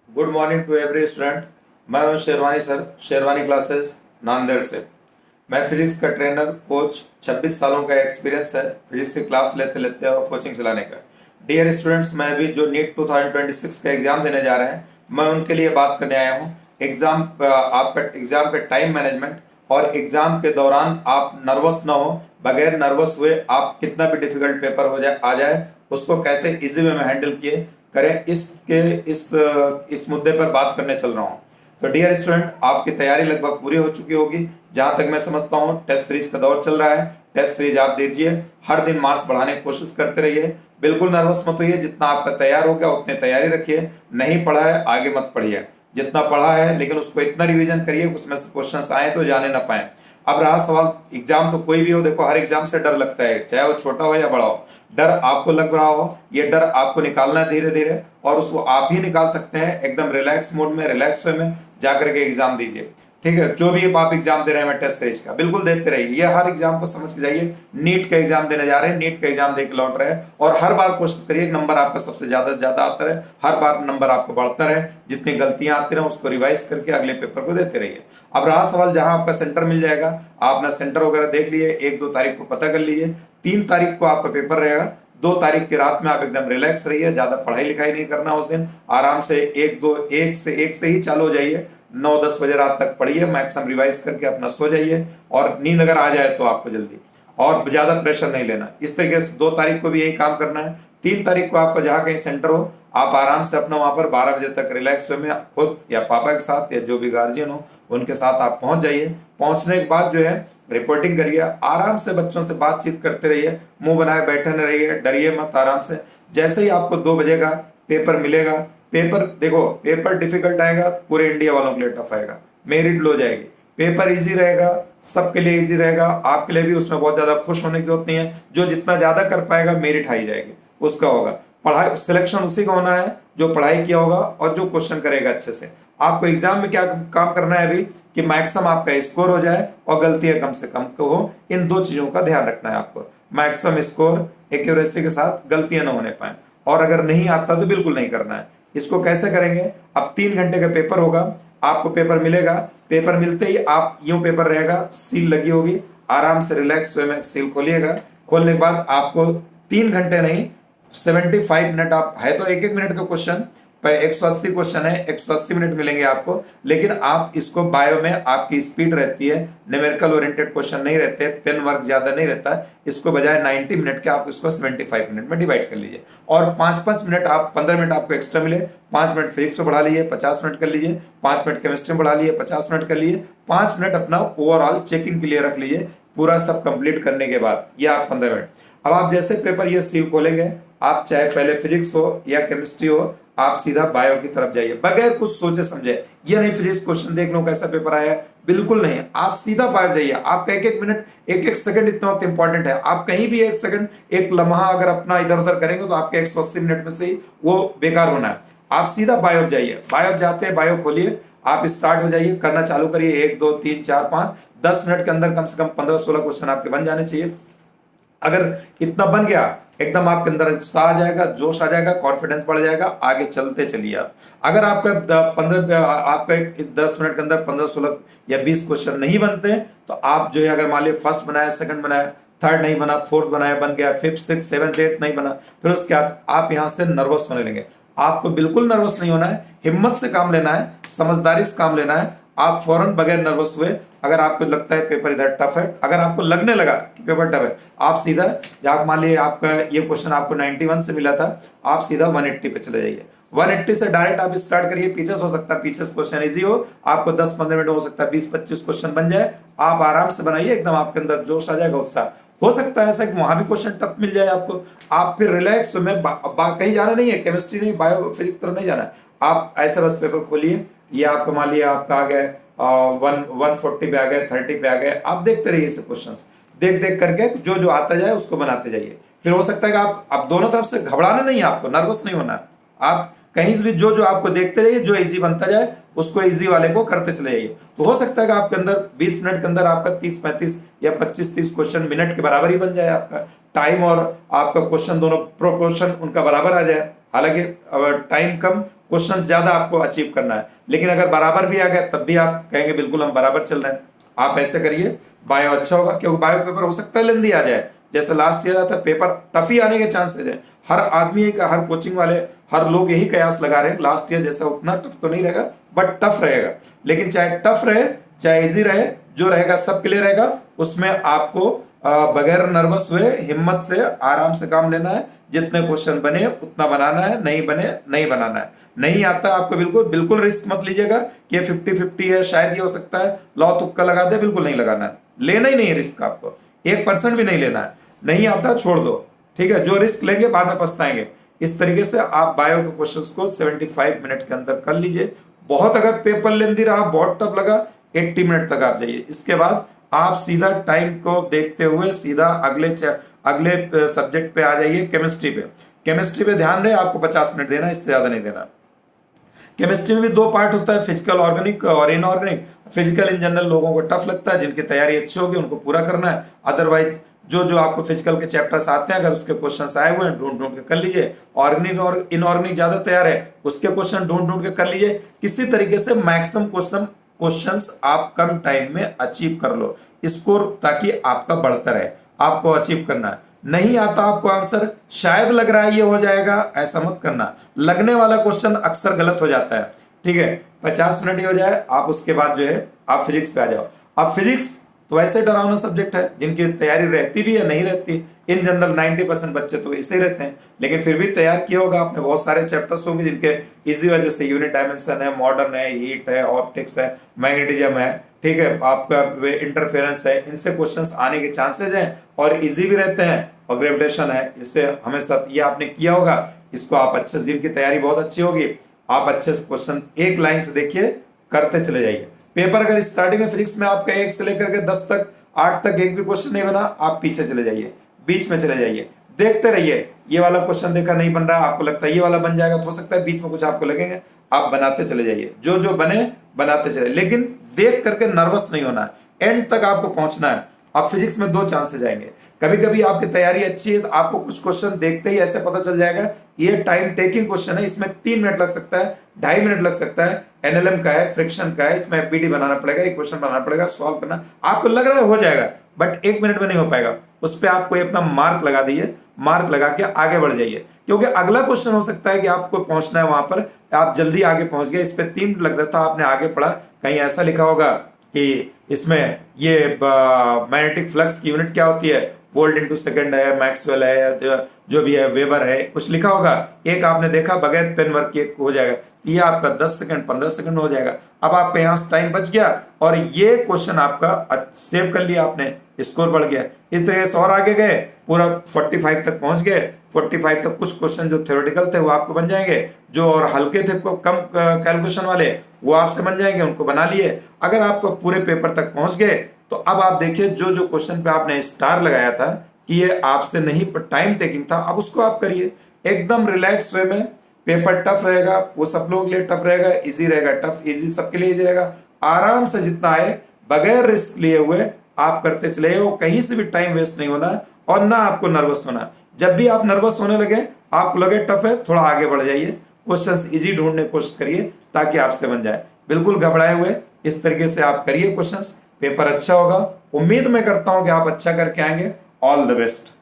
Good morning to every student. मैं हूं Sherwani sir, Sherwani classes Nanded से। मैं फिजिक्स का ट्रेनर कोच, 26 सालों का एक्सपीरियंस है फिजिक्स की क्लास लेते लेते और कोचिंग चलाने का। डियर स्टूडेंट्स, मैं भी जो नीट 2026 का एग्जाम देने जा रहे हैं, मैं उनके लिए बात करने आया हूँ। एग्जाम आपका एग्जाम का टाइम मैनेजमेंट और एग्जाम के दौरान आप नर्वस ना हो, बगैर नर्वस हुए आप कितना भी डिफिकल्ट पेपर हो जाए आ जाए उसको कैसे इजी वे में हैंडल किए करें, इस मुद्दे पर बात करने चल रहा हूँ। तो डियर स्टूडेंट, आपकी तैयारी लगभग पूरी हो चुकी होगी। जहां तक मैं समझता हूँ टेस्ट सीरीज का दौर चल रहा है। टेस्ट सीरीज आप दीजिए, हर दिन मार्क्स बढ़ाने की कोशिश करते रहिए। बिल्कुल नर्वस मत होइए, जितना आपका तैयार हो गया उतनी तैयारी रखिए। नहीं पढ़ा है आगे मत पढ़िए, जितना पढ़ा है लेकिन उसको इतना रिवीजन करिए उसमें से क्वेश्चन आए तो जाने ना पाए। अब रहा सवाल, एग्जाम तो कोई भी हो, देखो हर एग्जाम से डर लगता है, चाहे वो छोटा हो या बड़ा हो। डर आपको लग रहा हो, ये डर आपको निकालना है धीरे धीरे, और उसको आप ही निकाल सकते हैं एकदम रिलैक्स मोड में, रिलैक्स वे में जाकर के एग्जाम दीजिए। ठीक है, जो भी आप एग्जाम दे रहे हैं टेस्ट सीरीज का बिल्कुल देते रहिए। ये हर एग्जाम को समझ के जाइए। नीट का एग्जाम देने जा रहे हैं, नीट का एग्जाम दे के लौट रहे हैं, और हर बार कोशिश करिए नंबर आपका सबसे ज्यादा से ज्यादा आता रहे, हर बार नंबर आपको बढ़ता रहे। जितनी गलतियां आती रहे उसको रिवाइज करके अगले पेपर को देते रहिए। अब रहा सवाल, जहां आपका सेंटर मिल जाएगा, आप अपना सेंटर वगैरह देख लिए, 1-2 तारीख को पता कर लीजिए। 3 तारीख को आपका पेपर रहेगा। 2 तारीख की रात में आप एकदम रिलैक्स रहिए, ज्यादा पढ़ाई लिखाई नहीं करना उस दिन। आराम से 1 से ही चालू हो जाइए, 9-10 बजे रात तक पढ़िए, मैक्सिमम रिवाइज करके अपना सो जाइए। और नींद अगर आ जाए तो आपको जल्दी, और ज्यादा प्रेशर नहीं लेना। इस तरीके से 2 तारीख को भी यही काम करना है। 3 तारीख को आपका जहां कहीं सेंटर हो, आप आराम से अपना वहां पर 12 बजे तक रिलैक्स वे में खुद या पापा के साथ या जो भी गार्जियन हो उनके साथ आप पहुंच जाइए। पहुंचने के बाद जो है रिपोर्टिंग करिए, आराम से बच्चों से बातचीत करते रहिए, मुंह बनाए बैठे न रहिए, डरिए मत, आराम से। जैसे ही आपको 2 बजे का पेपर मिलेगा, पेपर देखो, पेपर डिफिकल्ट आएगा, पूरे इंडिया वालों के लिए टफ आएगा, मेरिट लो जाएगी। पेपर इजी रहेगा, सबके लिए इजी रहेगा, आपके लिए भी उसमें बहुत ज्यादा खुश होने की जरूरत नहीं है। जो जितना ज्यादा कर पाएगा मेरिट हाई जाएगी, उसका होगा। पढ़ाई सिलेक्शन उसी का होना है जो पढ़ाई किया होगा और जो क्वेश्चन करेगा अच्छे से। आपको एग्जाम में क्या काम करना है अभी, कि मैक्सिमम आपका स्कोर हो जाए और गलतियां कम से कम हो। इन 2 चीजों का ध्यान रखना है आपको, मैक्सिमम स्कोर, एक्यूरेसी के साथ गलतियां ना होने पाए। और अगर नहीं आता तो बिल्कुल नहीं करना है। इसको कैसे करेंगे, अब 3 घंटे का पेपर होगा, आपको पेपर मिलेगा। पेपर मिलते ही आप यूं, पेपर रहेगा, सील लगी होगी, आराम से रिलैक्स वे में सील खोलिएगा। खोलने के बाद आपको 3 घंटे नहीं, 75 मिनट, आप है तो 1-1 मिनट का क्वेश्चन, पर 180 क्वेश्चन है, 180 मिनट मिलेंगे आपको। लेकिन आप इसको, बायो में आपकी स्पीड रहती है, न्यूमेरिकल ओरिएंटेड क्वेश्चन नहीं रहते, पेन वर्क ज्यादा नहीं रहता। इसको बजाय 90 मिनट के आप इसको 75 मिनट में डिवाइड कर लीजिए। और 5-5 मिनट, आप 15 मिनट आपको एक्स्ट्रा मिले, 5 मिनट फिजिक्स पे बढ़ा लीजिए, 50 मिनट कर लीजिए, 5 मिनट केमिस्ट्री में बढ़ा लीजिए, 50 मिनट कर लीजिए, 5 मिनट अपना ओवरऑल चेकिंग के लिए रख लीजिए। पूरा सब कंप्लीट करने के बाद ये आप 15 मिनट। अब आप जैसे पेपर ये सील खोलेंगे, आप चाहे पहले फिजिक्स हो या केमिस्ट्री हो, आप सीधा बायो की तरफ जाइए बगैर कुछ सोचे समझे। ये नहीं फिजिक्स क्वेश्चन देख लो कैसा पेपर आया है, बिल्कुल नहीं। आप सीधा बायो जाइए। आपका 1-1 मिनट, 1-1 सेकंड इतना इंपॉर्टेंट है। आप कहीं भी 1 सेकंड, 1 लम्हा अगर अपना इधर उधर करेंगे तो आपके 180 मिनट में से ही वो बेकार होना है। आप सीधा बायो जाइए। बायो जाते हैं, बायो खोलिए, आप स्टार्ट हो जाइए, करना चालू करिए। 1, 2, 3, 4, 5, 10 मिनट के अंदर कम से कम 15-16 क्वेश्चन आपके बन जाने चाहिए। अगर इतना बन गया, एकदम आपके अंदर उत्साह आ जाएगा, जोश आ जाएगा, कॉन्फिडेंस बढ़ जाएगा, आगे चलते चलिए आप। अगर आपका 10 मिनट के अंदर 15-16 या 20 क्वेश्चन नहीं बनते, तो आप जो है, अगर मान लीजिए फर्स्ट बनाया, सेकंड बनाया, थर्ड नहीं बना, फोर्थ बनाया बन गया, 5th 6th 7th 8th नहीं बना, फिर उसके बाद आप यहां से नर्वस होने लगे। आपको बिल्कुल नर्वस नहीं होना है, हिम्मत से काम लेना है, समझदारी से काम लेना है। आप फौरन बगैर नर्वस हुए, अगर आपको लगता है पेपर इधर टफ है, अगर आपको लगने लगा कि पेपर टफ है, आप सीधा, आप मान लीजिए आपका ये क्वेश्चन आपको 91 से मिला था, आप सीधा 180 पे चले जाइए। 180 से डायरेक्ट आप स्टार्ट करिए। पीछे हो सकता है पीछे क्वेश्चन इजी हो, आपको 10-15 मिनट हो सकता है 20-25 क्वेश्चन बन जाए। आप आराम से बनाइए, एकदम आपके अंदर जोश आ जाएगा, उत्साह। हो सकता है ऐसा कि वहां भी क्वेश्चन टफ मिल जाए आपको, आप फिर रिलैक्स में कहीं जाना नहीं है, केमिस्ट्री नहीं, बायो फिजिक्स तरफ नहीं जाना है। आप ऐसे बस पेपर खोलिए, ये आपको मान लिया आपका आ गया 140 पे आ गए, 30 पे आ गए, आप देखते रहिए ऐसे क्वेश्चन, देख देख करके जो जो आता जाए उसको बनाते जाइए। फिर हो सकता है कि आप दोनों तरफ से घबराना नहीं है, आपको नर्वस नहीं होना। आप कहीं से भी जो जो आपको देखते रहिए, जो इजी बनता जाए उसको इजी वाले को करते चले जाइए। तो हो सकता है कि आपके अंदर 20 मिनट के अंदर आपका 30-35 या 25-30 क्वेश्चन मिनट के बराबर ही बन जाए। आपका टाइम और आपका क्वेश्चन दोनों प्रोपोर्शन उनका बराबर आ जाए। हालांकि टाइम कम क्वेश्चन ज्यादा आपको अचीव करना है। लेकिन अगर बराबर भी आ गया तब भी आप कहेंगे बिल्कुल हम बराबर चल रहे हैं। आप ऐसे करिए, बायो अच्छा होगा, क्योंकि बायो पेपर हो सकता है लेंदी आ जाए, जैसे लास्ट ईयर आता पेपर टफ ही आने के चांसेस है। हर आदमी का, हर कोचिंग वाले, हर लोग यही कयास लगा रहे हैं लास्ट ईयर जैसा उतना टफ तो नहीं रहेगा बट टफ रहेगा। लेकिन चाहे टफ रहे चाहे इजी रहे, जो रहेगा सब क्लियर रहेगा। उसमें आपको बगैर नर्वस हुए हिम्मत से आराम से काम लेना है। जितने क्वेश्चन बने उतना बनाना है, नहीं बने नहीं बनाना है। नहीं आता आपको बिल्कुल बिल्कुल रिस्क मत लीजिएगा कि ये 50-50 है, शायद ये हो सकता है, लॉ तुक्का लगा दे, बिल्कुल नहीं लगाना है। लेना ही नहीं है रिस्क, आपको 1% भी नहीं लेना है। नहीं आता छोड़ दो, ठीक है। जो रिस्क लेंगे बाद में पछताएंगे। इस तरीके से आप बायो के क्वेश्चंस को 75 मिनट के अंदर कर लीजिए। बहुत अगर पेपर लेंदी रहा, बहुत टफ लगा, 80 मिनट तक आप जाइए। इसके बाद आप सीधा टाइम को देखते हुए सीधा अगले सब्जेक्ट पे आ जाइए, केमिस्ट्री पे। केमिस्ट्री पे ध्यान रहे, आपको 50 मिनट देना, इससे ज्यादा नहीं देना। केमिस्ट्री में भी 2 पार्ट होता है, फिजिकल ऑर्गेनिक और इनऑर्गेनिक। फिजिकल इन जनरल लोगों को टफ लगता है, जिनकी तैयारी अच्छी होगी उनको पूरा करना है। अदरवाइज जो जो आपको फिजिकल के चैप्टर्स आते हैं, अगर उसके क्वेश्चंस आए हुए हैं ढूंढ ढूंढ के कर लीजिए। ऑर्गेनिक और इनऑर्गेनिक ज्यादा तैयार है, उसके क्वेश्चन ढूंढ ढूंढ के कर लीजिए। किसी तरीके से मैक्सिमम क्वेश्चंस आप कम टाइम में अचीव कर लो स्कोर, ताकि आपका बढ़ता रहे। आपको अचीव करना है। नहीं आता आपको आंसर, शायद लग रहा है ये हो जाएगा, ऐसा मत करना। लगने वाला क्वेश्चन अक्सर गलत हो जाता है, ठीक है। 50 मिनट ही हो जाए, आप उसके बाद जो है आप फिजिक्स पे आ जाओ। अब फिजिक्स तो वैसे डरावना सब्जेक्ट है, जिनकी तैयारी रहती भी है नहीं रहती। इन जनरल 90% बच्चे तो ऐसे ही रहते हैं, लेकिन फिर भी तैयार किया होगा आपने। बहुत सारे चैप्टर्स होंगे जिनके इजी वजह से, यूनिट डायमेंशन है, मॉडर्न है, हीट है, ऑप्टिक्स है, मैग्नेटिज्म है, ठीक है, आपका इंटरफेरेंस है। इनसे क्वेश्चंस आने के चांसेस हैं और इजी भी रहते हैं। और ग्रेविटेशन है, इससे हमेशा ये आपने किया होगा, इसको आप अच्छे, जिनकी तैयारी बहुत अच्छी होगी, आप अच्छे से क्वेश्चन एक लाइन से देखिए, करते चले जाइए। पेपर अगर स्टार्टिंग में फिजिक्स में आपका 1 से लेकर के 10 तक, 8 तक एक भी क्वेश्चन नहीं बना, आप पीछे चले जाइए, बीच में चले जाइए, देखते रहिए। ये वाला क्वेश्चन देखा नहीं बन रहा, आपको लगता है ये वाला बन जाएगा, तो हो सकता है बीच में कुछ आपको लगेंगे, आप बनाते चले जाइए। जो जो बने बनाते चले, लेकिन देख करके नर्वस नहीं होना है, एंड तक आपको पहुंचना है। अब फिजिक्स में 2 चांसेस जाएंगे। कभी कभी आपकी तैयारी अच्छी है तो आपको कुछ क्वेश्चन देखते ही ऐसे पता चल जाएगा ये टाइम टेकिंग क्वेश्चन है, इसमें 3 मिनट लग सकता है, 2.5 मिनट लग सकता है। एनएलएम का है, फ्रिक्शन का है, इसमें एफबीडी बनाना पड़ेगा, एक क्वेश्चन बनाना पड़ेगा, सॉल्व करना। आपको लग रहा है हो जाएगा, बट 1 मिनट में नहीं हो पाएगा। उस पर आप कोई अपना मार्क लगा दीजिए, मार्क लगा के आगे बढ़ जाइए, क्योंकि अगला क्वेश्चन हो सकता है कि आपको पहुंचना है वहां पर, आप जल्दी आगे पहुंच गए, इस पे 3 मिनट लग रहा था, आपने आगे पढ़ा, कहीं ऐसा लिखा होगा कि इसमें ये मैग्नेटिक फ्लक्स की यूनिट क्या होती है, वोल्ट इंटू सेकेंड है, मैक्सवेल है, जो भी है, वेबर है, कुछ लिखा होगा। एक आपने देखा बगैर पेन वर्क के हो जाएगा, ये आपका 10 सेकंड 15 सेकंड हो जाएगा। अब आपका यहाँ टाइम बच गया और ये क्वेश्चन आपका सेव कर लिया आपने, स्कोर बढ़ गया। इस तरह से और आगे गए, पूरा 45 तक पहुंच गए। 45 तक कुछ क्वेश्चन जो थ्योरेटिकल थे वो आपको बन जाएंगे, जो और हल्के थे कम कैलकुलेशन वाले वो आपसे बन जाएंगे, उनको बना लिए। अगर आप पूरे पेपर तक पहुंच गए तो अब आप देखिए जो जो क्वेश्चन पे आपने स्टार लगाया था कि ये आपसे नहीं टाइम टेकिंग था, अब उसको आप करिए एकदम रिलैक्स वे में। पेपर टफ रहेगा, वो सब लोगों के लिए टफ रहेगा, इजी रहेगा, टफ इजी सबके लिए इजी रहेगा। आराम से जितना आए बगैर रिस्क लिए हुए आप करते चले हो, कहीं से भी टाइम वेस्ट नहीं होना और ना आपको नर्वस होना। जब भी आप नर्वस होने लगे, आपको लगे टफ है, थोड़ा आगे बढ़ जाइए, क्वेश्चंस इजी ढूंढने की कोशिश करिए ताकि आपसे बन जाए। बिल्कुल घबराए हुए इस तरीके से आप करिए क्वेश्चंस, पेपर अच्छा होगा। उम्मीद मैं करता हूं कि आप अच्छा करके आएंगे। All the best.